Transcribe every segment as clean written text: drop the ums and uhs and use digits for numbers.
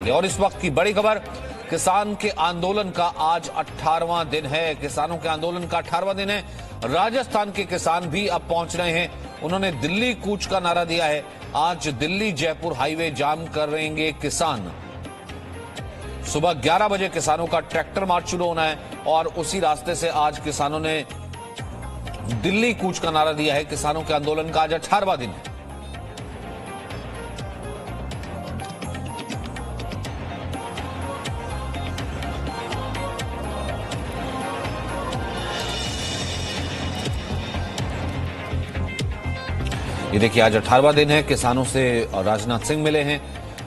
करेंगे। और इस वक्त की बड़ी खबर, किसान के आंदोलन का आज 18वां दिन है। किसानों के आंदोलन का 18वां दिन है। राजस्थान के किसान भी अब पहुंच रहे हैं। उन्होंने दिल्ली कूच का नारा दिया है। आज दिल्ली जयपुर हाईवे जाम करेंगे किसान। सुबह 11 बजे किसानों का ट्रैक्टर मार्च शुरू होना है और उसी रास्ते से आज किसानों ने दिल्ली कूच का नारा दिया है। किसानों के आंदोलन का आज 18वां दिन है। ये देखिए, आज 18वां दिन है। किसानों से राजनाथ सिंह मिले हैं।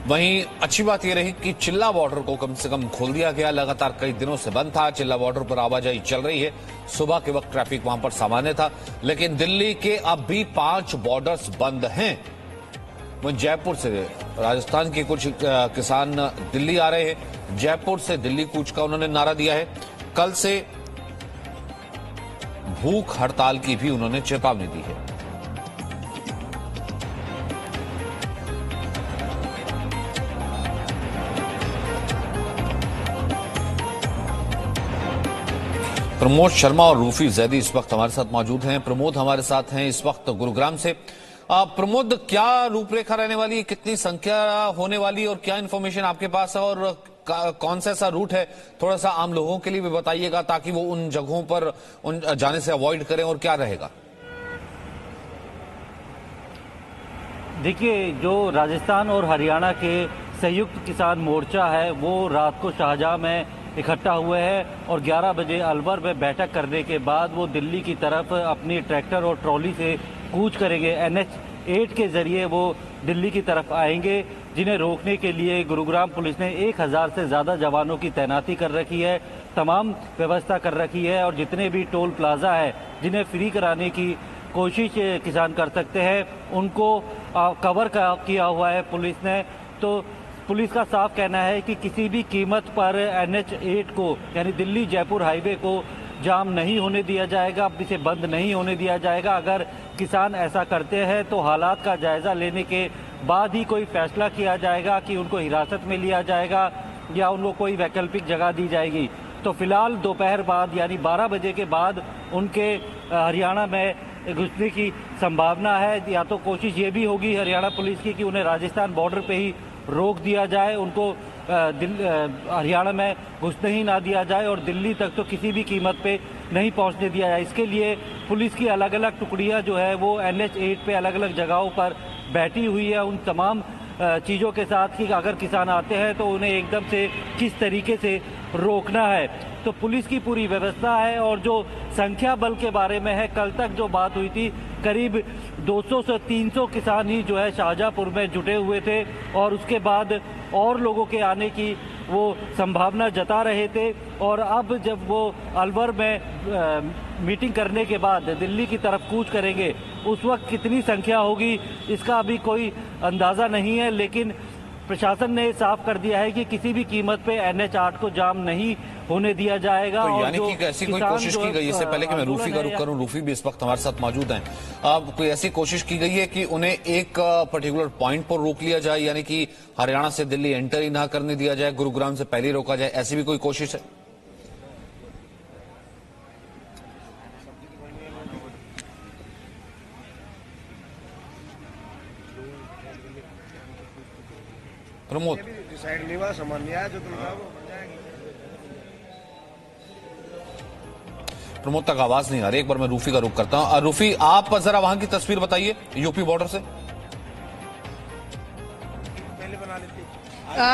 वहीं अच्छी बात यह रही कि चिल्ला बॉर्डर को कम से कम खोल दिया गया। लगातार कई दिनों से बंद था। चिल्ला बॉर्डर पर आवाजाही चल रही है। सुबह के वक्त ट्रैफिक वहां पर सामान्य था, लेकिन दिल्ली के अब भी 5 बॉर्डर्स बंद हैं। वहीं जयपुर से राजस्थान के कुछ किसान दिल्ली आ रहे हैं। जयपुर से दिल्ली कूच का उन्होंने नारा दिया है। कल से भूख हड़ताल की भी उन्होंने चेतावनी दी है। प्रमोद शर्मा और रूफी जैदी इस वक्त हमारे साथ मौजूद हैं। प्रमोद हमारे साथ हैं इस वक्त गुरुग्राम से। प्रमोद, क्या रूपरेखा रहने वाली, कितनी संख्या होने वाली और क्या इन्फॉर्मेशन आपके पास है और कौन सा ऐसा रूट है, थोड़ा सा आम लोगों के लिए भी बताइएगा ताकि वो उन जगहों पर जाने से अवॉइड करें, और क्या रहेगा? देखिए, जो राजस्थान और हरियाणा के संयुक्त किसान मोर्चा है वो रात को शाहजहां में इकट्ठा हुए हैं और 11 बजे अलवर में बैठक करने के बाद वो दिल्ली की तरफ अपनी ट्रैक्टर और ट्रॉली से कूच करेंगे। NH 8 के जरिए वो दिल्ली की तरफ आएंगे, जिन्हें रोकने के लिए गुरुग्राम पुलिस ने 1000 से ज़्यादा जवानों की तैनाती कर रखी है। तमाम व्यवस्था कर रखी है और जितने भी टोल प्लाजा है जिन्हें फ्री कराने की कोशिश किसान कर सकते हैं उनको कवर किया हुआ है पुलिस ने। तो पुलिस का साफ कहना है कि किसी भी कीमत पर NH 8 को यानी दिल्ली जयपुर हाईवे को जाम नहीं होने दिया जाएगा, इसे बंद नहीं होने दिया जाएगा। अगर किसान ऐसा करते हैं तो हालात का जायजा लेने के बाद ही कोई फैसला किया जाएगा कि उनको हिरासत में लिया जाएगा या उनको कोई वैकल्पिक जगह दी जाएगी। तो फिलहाल दोपहर बाद यानी 12 बजे के बाद उनके हरियाणा में घुसने की संभावना है। या तो कोशिश ये भी होगी हरियाणा पुलिस की कि उन्हें राजस्थान बॉर्डर पे ही रोक दिया जाए, उनको हरियाणा में घुसने ही ना दिया जाए और दिल्ली तक तो किसी भी कीमत पे नहीं पहुंचने दिया जाए। इसके लिए पुलिस की अलग अलग टुकड़ियां जो है वो NH 8 पे अलग अलग जगहों पर बैठी हुई है उन तमाम चीज़ों के साथ कि अगर किसान आते हैं तो उन्हें एकदम से किस तरीके से रोकना है। तो पुलिस की पूरी व्यवस्था है। और जो संख्या बल के बारे में है, कल तक जो बात हुई थी करीब 200 से 300 किसान ही जो है शाहजहांपुर में जुटे हुए थे और उसके बाद और लोगों के आने की वो संभावना जता रहे थे। और अब जब वो अलवर में मीटिंग करने के बाद दिल्ली की तरफ कूच करेंगे, उस वक्त कितनी संख्या होगी इसका अभी कोई अंदाज़ा नहीं है, लेकिन प्रशासन ने साफ कर दिया है कि किसी भी कीमत पे NH 8 को जाम नहीं होने दिया जाएगा। तो यानी कि ऐसी कोई कोशिश की गई, इससे पहले कि मैं रूफी का रुख करूं, रूफी भी इस वक्त हमारे साथ मौजूद हैं, अब कोई ऐसी कोशिश की गई है कि उन्हें एक पर्टिकुलर पॉइंट पर रोक लिया जाए, यानी कि हरियाणा से दिल्ली एंटर ही ना करने दिया जाए, गुरुग्राम से पहले रोका जाए, ऐसी भी कोई कोशिश है? प्रमोद, डिसाइड नहीं हुआ, सामान्य है जो प्रमोद तक आवाज नहीं आ रही। एक बार मैं रूफी का रुख करता हूं। रूफी, आप जरा वहां की तस्वीर बताइए यूपी बॉर्डर से।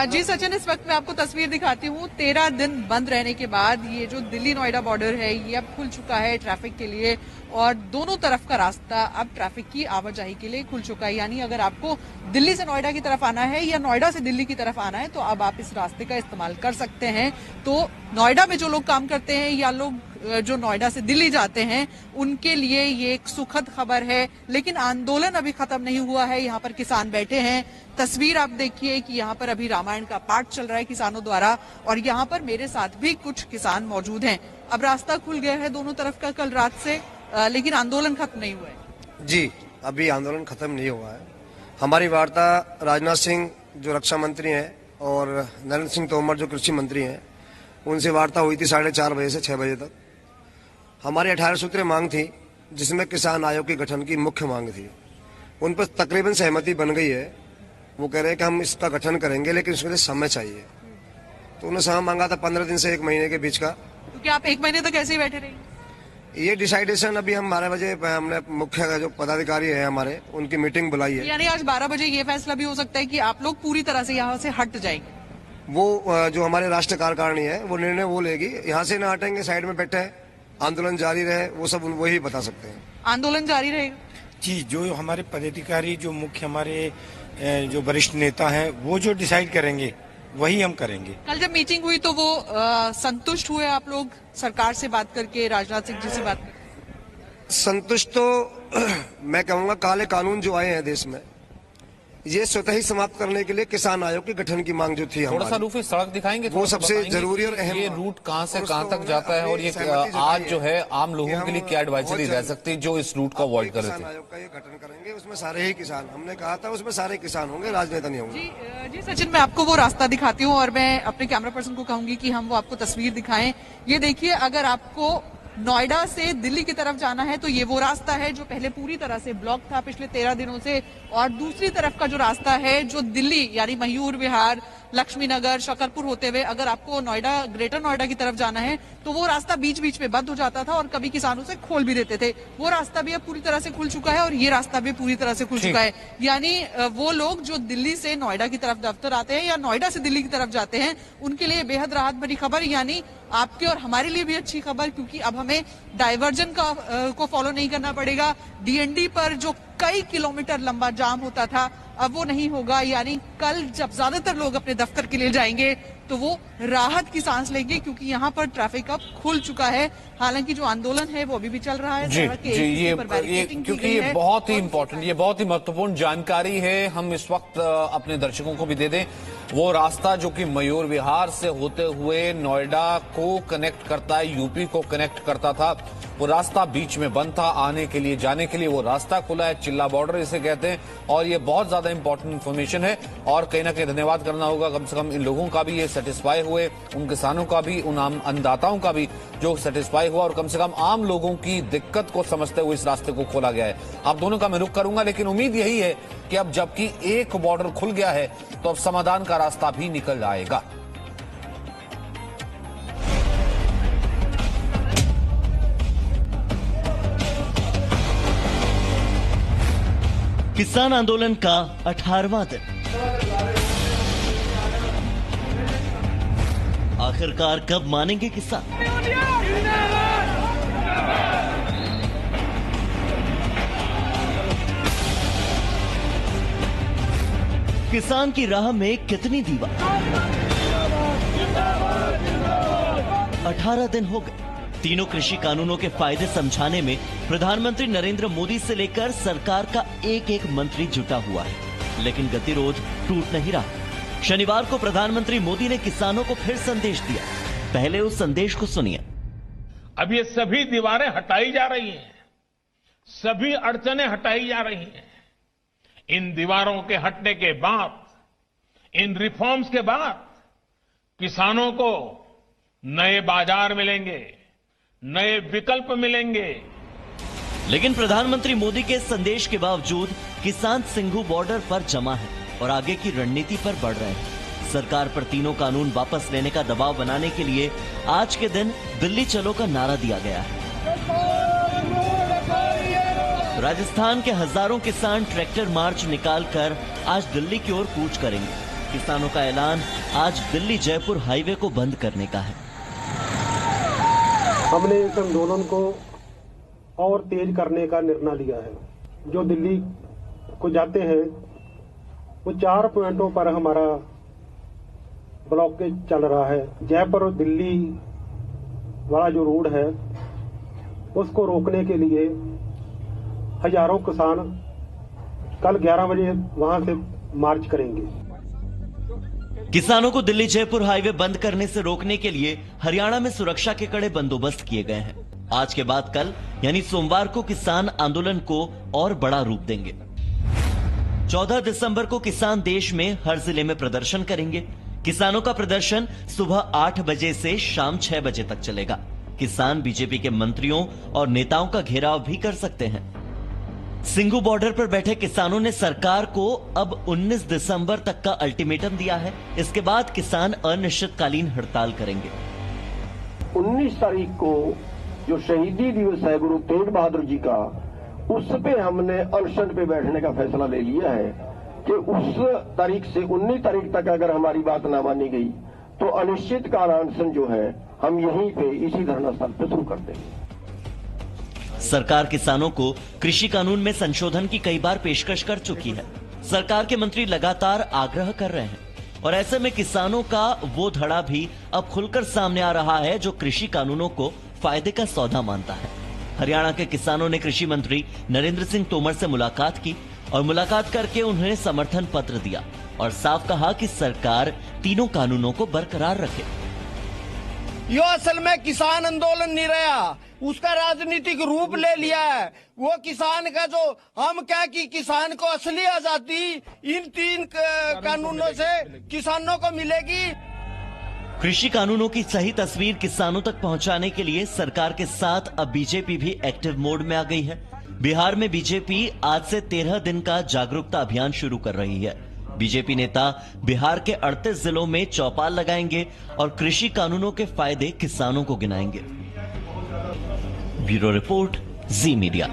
जी सचिन, इस वक्त मैं आपको तस्वीर दिखाती हूँ। 13 दिन बंद रहने के बाद ये जो दिल्ली नोएडा बॉर्डर है ये अब खुल चुका है ट्रैफिक के लिए और दोनों तरफ का रास्ता अब ट्रैफिक की आवाजाही के लिए खुल चुका है। यानी अगर आपको दिल्ली से नोएडा की तरफ आना है या नोएडा से दिल्ली की तरफ आना है तो अब आप इस रास्ते का इस्तेमाल कर सकते हैं। तो नोएडा में जो लोग काम करते हैं या लोग जो नोएडा से दिल्ली जाते हैं उनके लिए ये एक सुखद खबर है। लेकिन आंदोलन अभी खत्म नहीं हुआ है। यहाँ पर किसान बैठे हैं। तस्वीर आप देखिए कि यहाँ पर अभी रामायण का पाठ चल रहा है किसानों द्वारा और यहाँ पर मेरे साथ भी कुछ किसान मौजूद हैं। अब रास्ता खुल गया है दोनों तरफ का कल रात से, लेकिन आंदोलन खत्म नहीं हुआ है। जी, अभी आंदोलन खत्म नहीं हुआ है। हमारी वार्ता राजनाथ सिंह जो रक्षा मंत्री हैं और नरेंद्र सिंह तोमर जो कृषि मंत्री हैं, उनसे वार्ता हुई थी 4:30 बजे से 6 बजे तक। हमारी 18 सूत्रीय मांग थी, जिसमें किसान आयोग के गठन की मुख्य मांग थी। उन पर तकरीबन सहमति बन गई है। वो कह रहे हैं कि हम इसका गठन करेंगे, लेकिन उसके लिए समय चाहिए। तो उन्होंने समय मांगा था 15 दिन से 1 महीने के बीच का। तो क्या आप 1 महीने तक ऐसे ही बैठे रहेंगे? ये डिसाइडेशन अभी हम 12 बजे हमने मुख्य जो पदाधिकारी है हमारे, उनकी मीटिंग बुलाई है। यानी आज 12 बजे ये फैसला भी हो सकता है कि आप लोग पूरी तरह से यहाँ से हट जाएंगे? वो जो हमारे राष्ट्रीय कार्यकारिणी है, वो निर्णय वो लेगी। यहाँ से ना हटेंगे, साइड में बैठे हैं, आंदोलन जारी रहे, वो सब वही बता सकते हैं। आंदोलन जारी रहेगा जी। जो हमारे पदाधिकारी, जो मुख्य हमारे जो वरिष्ठ नेता हैं, वो जो डिसाइड करेंगे वही हम करेंगे। कल जब मीटिंग हुई तो वो संतुष्ट हुए आप लोग सरकार से बात करके, राजनाथ सिंह जी से बात करके? संतुष्ट तो मैं कहूंगा, काले कानून जो आए हैं देश में, ये स्वतः ही समाप्त करने के लिए किसान आयोग के गठन की मांग जो थी थोड़ा सा हमारी, रूफी सड़क दिखाएंगे, वो सबसे जरूरी और अहम। ये रूट कहाँ से कहाँ तक उसको जाता है और ये सहमति जताई आज जो है आम लोगों के लिए क्या एडवाइजरी बहुत रह जल्द सकती है जो इस रूट को अवॉइड कर रहे किसान थे? आयोग का ये गठन करेंगे, उसमें सारे ही किसान, हमने कहा था उसमें सारे किसान होंगे, राजनेता नहीं होंगे। जी सचिन, मैं आपको वो रास्ता दिखाती हूँ और मैं अपने कैमरा पर्सन को कहूंगी कि हम वो आपको तस्वीर दिखाएं। ये देखिए, अगर आपको नोएडा से दिल्ली की तरफ जाना है तो ये वो रास्ता है जो पहले पूरी तरह से ब्लॉक था पिछले 13 दिनों से, और दूसरी तरफ का जो रास्ता है जो दिल्ली यानी मयूर विहार, लक्ष्मी नगर, शकरपुर होते हुए अगर आपको नोएडा, ग्रेटर नोएडा की तरफ जाना है तो वो रास्ता बीच बीच में बंद हो जाता था और कभी किसानों से खोल भी देते थे। वो रास्ता भी अब पूरी तरह से खुल चुका है और ये रास्ता भी पूरी तरह से खुल चुका है। यानी वो लोग जो दिल्ली से नोएडा की तरफ दफ्तर आते हैं या नोएडा से दिल्ली की तरफ जाते हैं, उनके लिए बेहद राहत भरी खबर, यानी आपके और हमारे लिए भी अच्छी खबर, क्योंकि अब हमें डाइवर्जन को फॉलो नहीं करना पड़ेगा। डीएनडी पर जो कई किलोमीटर लंबा जाम होता था, अब वो नहीं होगा। यानी कल जब ज्यादातर लोग अपने दफ्तर के लिए जाएंगे तो वो राहत की सांस लेंगे, क्योंकि यहाँ पर ट्रैफिक अब खुल चुका है। हालांकि जो आंदोलन है वो अभी भी चल रहा है। जी, ये क्योंकि ये बहुत ही इम्पोर्टेंट, ये बहुत ही महत्वपूर्ण जानकारी है, हम इस वक्त अपने दर्शकों को भी दे दें। वो रास्ता जो कि मयूर विहार से होते हुए नोएडा को कनेक्ट करता है, यूपी को कनेक्ट करता था, वो रास्ता बीच में बंद था। आने के लिए, जाने के लिए वो रास्ता खुला है, चिल्ला बॉर्डर इसे कहते हैं, और ये बहुत ज्यादा इंपॉर्टेंट इन्फॉर्मेशन है। और कहीं ना कहीं धन्यवाद करना होगा कम से कम इन लोगों का भी, ये सेटिस्फाई हुए, उन किसानों का भी, उन अन्नदाताओं का भी जो सेटिस्फाई हुआ, और कम से कम आम लोगों की दिक्कत को समझते हुए इस रास्ते को खोला गया है। आप दोनों का मैं रुख करूंगा, लेकिन उम्मीद यही है कि अब जबकि एक बॉर्डर खुल गया है तो अब समाधान का रास्ता भी निकल जाएगा। किसान आंदोलन का 18वां दिन, आखिरकार कब मानेंगे किसान? किसान की राह में कितनी दीवार? 18 दिन हो गए। तीनों कृषि कानूनों के फायदे समझाने में प्रधानमंत्री नरेंद्र मोदी से लेकर सरकार का एक एक मंत्री जुटा हुआ है, लेकिन गतिरोध टूट नहीं रहा। शनिवार को प्रधानमंत्री मोदी ने किसानों को फिर संदेश दिया। पहले उस संदेश को सुनिए। अब ये सभी दीवारें हटाई जा रही हैं, सभी अड़चनें हटाई जा रही हैं। इन दीवारों के हटने के बाद, इन रिफॉर्म्स के बाद किसानों को नए बाजार मिलेंगे, नए विकल्प मिलेंगे। लेकिन प्रधानमंत्री मोदी के संदेश के बावजूद किसान सिंघू बॉर्डर पर जमा है और आगे की रणनीति पर बढ़ रहे हैं। सरकार पर तीनों कानून वापस लेने का दबाव बनाने के लिए आज के दिन दिल्ली चलो का नारा दिया गया है। राजस्थान के हजारों किसान ट्रैक्टर मार्च निकालकर आज दिल्ली की ओर कूच करेंगे। किसानों का ऐलान आज दिल्ली जयपुर हाईवे को बंद करने का है। हमने इस आंदोलन को और तेज करने का निर्णय लिया है। जो दिल्ली को जाते हैं वो 4 पॉइंटों पर हमारा ब्लॉकेज चल रहा है। जयपुर और दिल्ली वाला जो रोड है उसको रोकने के लिए हजारों किसान कल 11 बजे वहां से मार्च करेंगे। किसानों को दिल्ली जयपुर हाईवे बंद करने से रोकने के लिए हरियाणा में सुरक्षा के कड़े बंदोबस्त किए गए हैं। आज के बाद कल यानी सोमवार को किसान आंदोलन को और बड़ा रूप देंगे। 14 दिसंबर को किसान देश में हर जिले में प्रदर्शन करेंगे। किसानों का प्रदर्शन सुबह 8 बजे से शाम 6 बजे तक चलेगा। किसान बीजेपी के मंत्रियों और नेताओं का घेराव भी कर सकते हैं। सिंघू बॉर्डर पर बैठे किसानों ने सरकार को अब 19 दिसंबर तक का अल्टीमेटम दिया है। इसके बाद किसान अनिश्चितकालीन हड़ताल करेंगे। 19 तारीख को जो शहीदी दिवस है गुरु तेग बहादुर जी का, उस पे हमने अनशन पे बैठने का फैसला ले लिया है कि उस तारीख से 19 तारीख तक अगर हमारी बात ना मानी गई तो अनिश्चितकाल अनशन जो है हम यहीं पे इसी धरना स्थल पे शुरू कर देंगे। सरकार किसानों को कृषि कानून में संशोधन की कई बार पेशकश कर चुकी है। सरकार के मंत्री लगातार आग्रह कर रहे हैं और ऐसे में किसानों का वो धड़ा भी अब खुलकर सामने आ रहा है जो कृषि कानूनों को फायदे का सौदा मानता है। हरियाणा के किसानों ने कृषि मंत्री नरेंद्र सिंह तोमर से मुलाकात की और मुलाकात करके उन्हें समर्थन पत्र दिया और साफ कहा कि सरकार तीनों कानूनों को बरकरार रखे। यो असल में किसान आंदोलन नहीं रहा, उसका राजनीतिक रूप ले लिया है। वो किसान का जो हम क्या कि किसान को असली आजादी इन 3 कानूनों से किसानों को मिलेगी। कृषि कानूनों की सही तस्वीर किसानों तक पहुंचाने के लिए सरकार के साथ अब बीजेपी भी एक्टिव मोड में आ गई है। बिहार में बीजेपी आज से 13 दिन का जागरूकता अभियान शुरू कर रही है। बीजेपी नेता बिहार के 38 जिलों में चौपाल लगाएंगे और कृषि कानूनों के फायदे किसानों को गिनाएंगे। ब्यूरो रिपोर्ट, जी मीडिया।